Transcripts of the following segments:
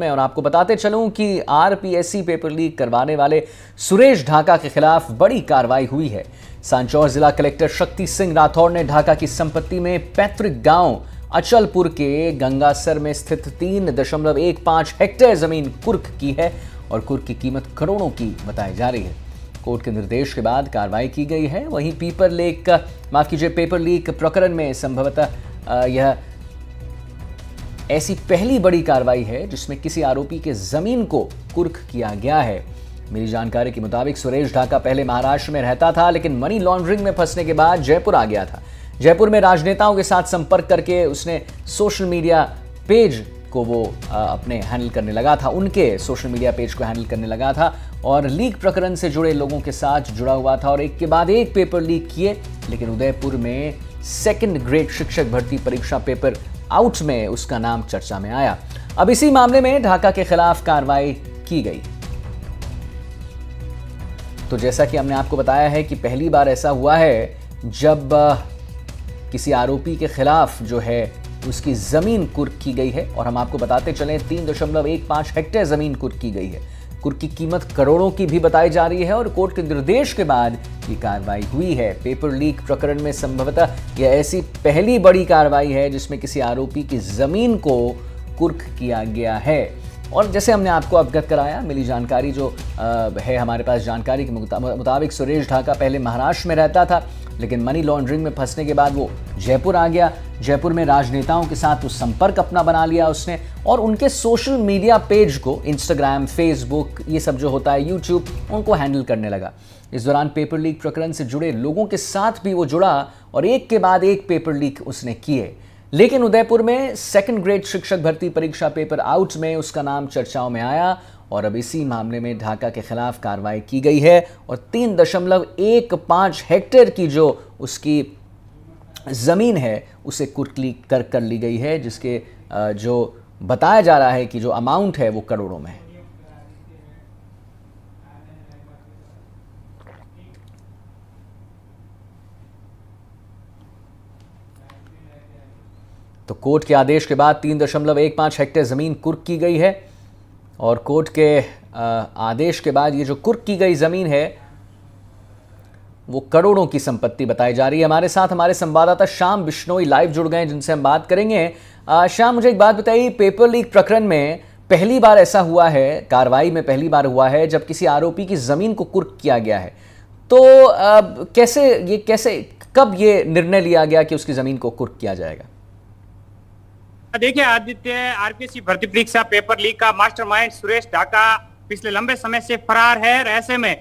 और आपको बताते चलूं कि आरपीएससी पेपर लीक करवाने वाले सुरेश ढाका के खिलाफ बड़ी कार्रवाई हुई है। सांचौर जिला कलेक्टर शक्ति सिंह राठौर ने ढाका की संपत्ति में पैतृक गांव अचलपुर के गंगासर में स्थित 3.15 हेक्टेयर जमीन कुर्क की है और कुर्क की कीमत करोड़ों की बताई जा रही है। कोर्ट के निर्देश के बाद कार्रवाई की गई है। वहीं पेपर लीक प्रकरण में संभवतः यह ऐसी पहली बड़ी कार्रवाई है जिसमें किसी आरोपी के जमीन को कुर्क किया गया है। मिली जानकारी के मुताबिक सुरेश ढाका पहले महाराष्ट्र में रहता था, लेकिन मनी लॉन्ड्रिंग में फंसने के बाद जयपुर आ गया था। जयपुर में राजनेताओं के साथ संपर्क करके उसने सोशल मीडिया पेज को अपने हैंडल करने लगा था, उनके सोशल मीडिया पेज को हैंडल करने लगा था और लीक प्रकरण से जुड़े लोगों के साथ जुड़ा हुआ था और एक के बाद एक पेपर लीक किए। लेकिन उदयपुर में 2nd ग्रेड शिक्षक भर्ती परीक्षा पेपर आउट में उसका नाम चर्चा में आया। अब इसी मामले में ढाका के खिलाफ कार्रवाई की गई। तो जैसा कि हमने आपको बताया है कि पहली बार ऐसा हुआ है जब किसी आरोपी के खिलाफ जो है उसकी जमीन कुर्क की गई है और हम आपको बताते चलें 3.15 हेक्टेयर जमीन कुर्क की गई है। कुर्क की कीमत करोड़ों की भी बताई जा रही है और कोर्ट के निर्देश के बाद ये कार्रवाई हुई है। पेपर लीक प्रकरण में संभवतः यह ऐसी पहली बड़ी कार्रवाई है जिसमें किसी आरोपी की जमीन को कुर्क किया गया है। और जैसे हमने आपको अवगत कराया, मिली जानकारी जो है हमारे पास जानकारी के मुताबिक सुरेश ढाका पहले महाराष्ट्र में रहता था, लेकिन मनी लॉन्ड्रिंग में फंसने के बाद वो जयपुर आ गया। जयपुर में राजनेताओं के साथ वो संपर्क अपना बना लिया उसने और उनके सोशल मीडिया पेज को इंस्टाग्राम, फेसबुक, ये सब जो होता है, यूट्यूब, उनको हैंडल करने लगा। इस दौरान पेपर लीक प्रकरण से जुड़े लोगों के साथ भी वो जुड़ा और एक के बाद एक पेपर लीक उसने किए। लेकिन उदयपुर में 2nd ग्रेड शिक्षक भर्ती परीक्षा पेपर आउट में उसका नाम चर्चाओं में आया और अब इसी मामले में ढाका के खिलाफ कार्रवाई की गई है और 3.15 हेक्टेयर की जो उसकी जमीन है उसे कुर्क कर ली गई है, जिसके जो बताया जा रहा है कि जो अमाउंट है वो करोड़ों में है। तो कोर्ट के आदेश के बाद 3.15 हेक्टेयर जमीन कुर्क की गई है और कोर्ट के आदेश के बाद ये जो कुर्क की गई जमीन है वो करोड़ों की संपत्ति बताई जा रही है। हमारे साथ हमारे संवाददाता श्याम बिश्नोई लाइव जुड़ गए जिनसे हम बात करेंगे। श्याम, मुझे एक बात बताइए, पेपर लीक प्रकरण में पहली बार ऐसा हुआ है, कार्रवाई में पहली बार हुआ है जब किसी आरोपी की जमीन को कुर्क किया गया है। तो कब ये निर्णय लिया गया कि उसकी जमीन को कुर्क किया जाएगा? देखिए आदित्य, आरपीएससी भर्ती परीक्षा पेपर लीक का मास्टरमाइंड सुरेश ढाका पिछले लंबे समय से फरार है और ऐसे में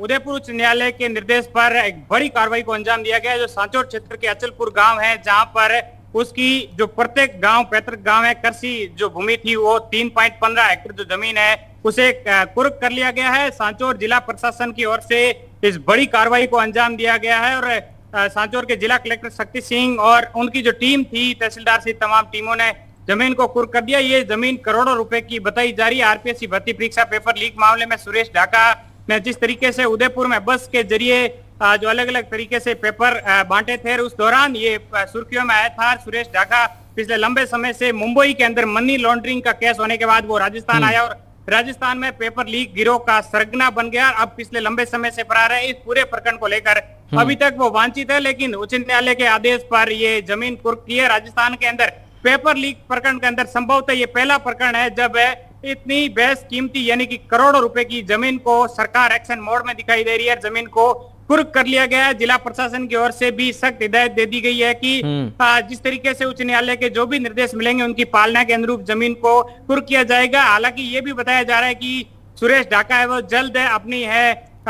उदयपुर उच्च न्यायालय के निर्देश पर एक बड़ी कार्रवाई को अंजाम दिया गया। जो सांचौर क्षेत्र के अचलपुर गांव है, जहां पर उसकी जो प्रत्येक गांव पैतृक गांव है, कृषि जो भूमि थी वो 3.15 हेक्टेयर जो जमीन है उसे कुर्क कर लिया गया है। सांचौर जिला प्रशासन की ओर से इस बड़ी कार्रवाई को अंजाम दिया गया है और सांचौर के जिला कलेक्टर शक्ति सिंह और उनकी जो टीम थी, तहसीलदार से तमाम टीमों ने जमीन को कुर्क कर दिया। ये जमीन करोड़ों रुपए की बताई जा रही है। आरपीएससी भर्ती परीक्षा पेपर लीक मामले में सुरेश ढाका ने जिस तरीके से उदयपुर में बस के जरिए जो अलग अलग तरीके से पेपर बांटे थे, उस दौरान ये सुर्खियों में आया था। सुरेश ढाका पिछले लंबे समय से मुंबई के अंदर मनी लॉन्ड्रिंग का केस होने के बाद वो राजस्थान आया और राजस्थान में पेपर लीक गिरोह का सरगना बन गया। अब पिछले लंबे समय से फरार है। इस पूरे प्रकरण को लेकर अभी तक वो वांछित है, लेकिन उच्च न्यायालय के आदेश पर ये जमीन कुर्क की है। राजस्थान के अंदर पेपर लीक प्रकरण के अंदर संभवतः ये पहला प्रकरण है जब इतनी बेहद कीमती यानी कि करोड़ों रुपए की जमीन को सरकार एक्शन मोड में दिखाई दे रही है। जमीन को कुर्क कर लिया गया है। जिला प्रशासन की ओर से भी सख्त हिदायत दे दी गई है कि जिस तरीके से उच्च न्यायालय के जो भी निर्देश मिलेंगे उनकी पालना के अनुरूप जमीन को कुर्क किया जाएगा। हालांकि ये भी बताया जा रहा है कि सुरेश ढाका है वो जल्द अपनी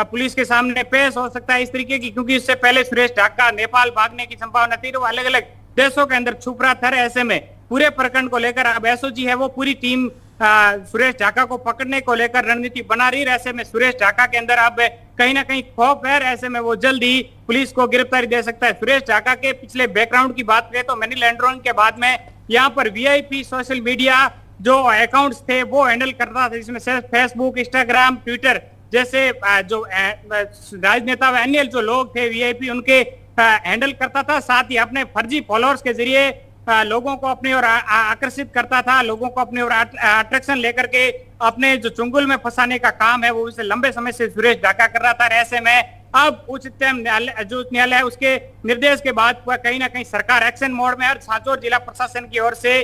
पुलिस के सामने पेश हो सकता है इस तरीके की, क्योंकि इससे पहले सुरेश ढाका नेपाल भागने की संभावना थी, वो अलग अलग देशों के अंदर छुप रहा था। ऐसे में पूरे प्रकरण को लेकर अब एसओजी है वो पूरी टीम सुरेश ढाका को पकड़ने को लेकर रणनीति बना रही है। ऐसे में सुरेश ढाका के अंदर अब कहीं ना कहीं खौफ है, ऐसे में वो जल्द ही पुलिस को गिरफ्तारी दे सकता है। सुरेश ढाका के पिछले बैकग्राउंड की बात करें तो मनी लॉन्ड्रिंग के बाद में यहाँ पर वीआईपी सोशल मीडिया जो अकाउंट्स थे वो हैंडल करता था, जिसमें फेसबुक, इंस्टाग्राम, ट्विटर जैसे जो राजनेता व अन्य जो लोग थे वीआईपी उनके हैंडल करता था। साथ ही अपने फर्जी फॉलोअर्स के जरिए लोगों को अपनी ओर आकर्षित करता था, लोगों को अपनी ओर अट्रैक्शन लेकर के अपने जो चुंगल में फंसाने का काम है वो उसे लंबे समय से सुरेश ढाका कर रहा था। ऐसे में अब उच्चतम न्यायालय जो न्यायालय है उसके निर्देश के बाद कहीं ना कहीं सरकार एक्शन मोड में है। सांचौर जिला प्रशासन की ओर से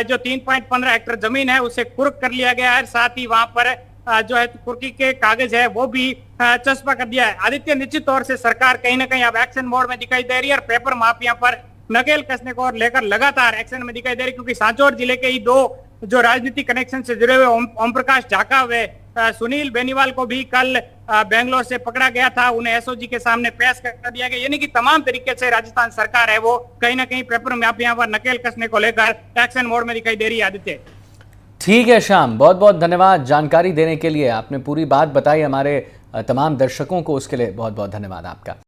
जो 3.15 हेक्टेयर जमीन है उसे कुर्क कर लिया गया है, साथ ही वहां पर जो है कुर्की के कागज है वो भी चस्पा कर दिया है। आदित्य, निश्चित तौर से सरकार कहीं ना कहीं अब एक्शन मोड में दिखाई दे रही है और पेपर माफिया पर नकेल कसने को और लेकर लगातार एक्शन में दिखाई दे रही है, क्योंकि सांचौर जिले के ही दो जो राजनीतिक कनेक्शन से जुड़े हुए ओम प्रकाश ढाका व सुनील बेनीवाल को भी कल बेंगलोर से पकड़ा गया था, उन्हें एसओजी के सामने पेश कर दिया गया। यानी कि तमाम तरीके से राजस्थान सरकार है वो कहीं ना कहीं पेपर माफिया पर नकेल कसने को लेकर एक्शन मोड में दिखाई दे रही है। आदित्य, ठीक है श्याम, बहुत बहुत धन्यवाद जानकारी देने के लिए। आपने पूरी बात बताई हमारे तमाम दर्शकों को, उसके लिए बहुत बहुत धन्यवाद आपका।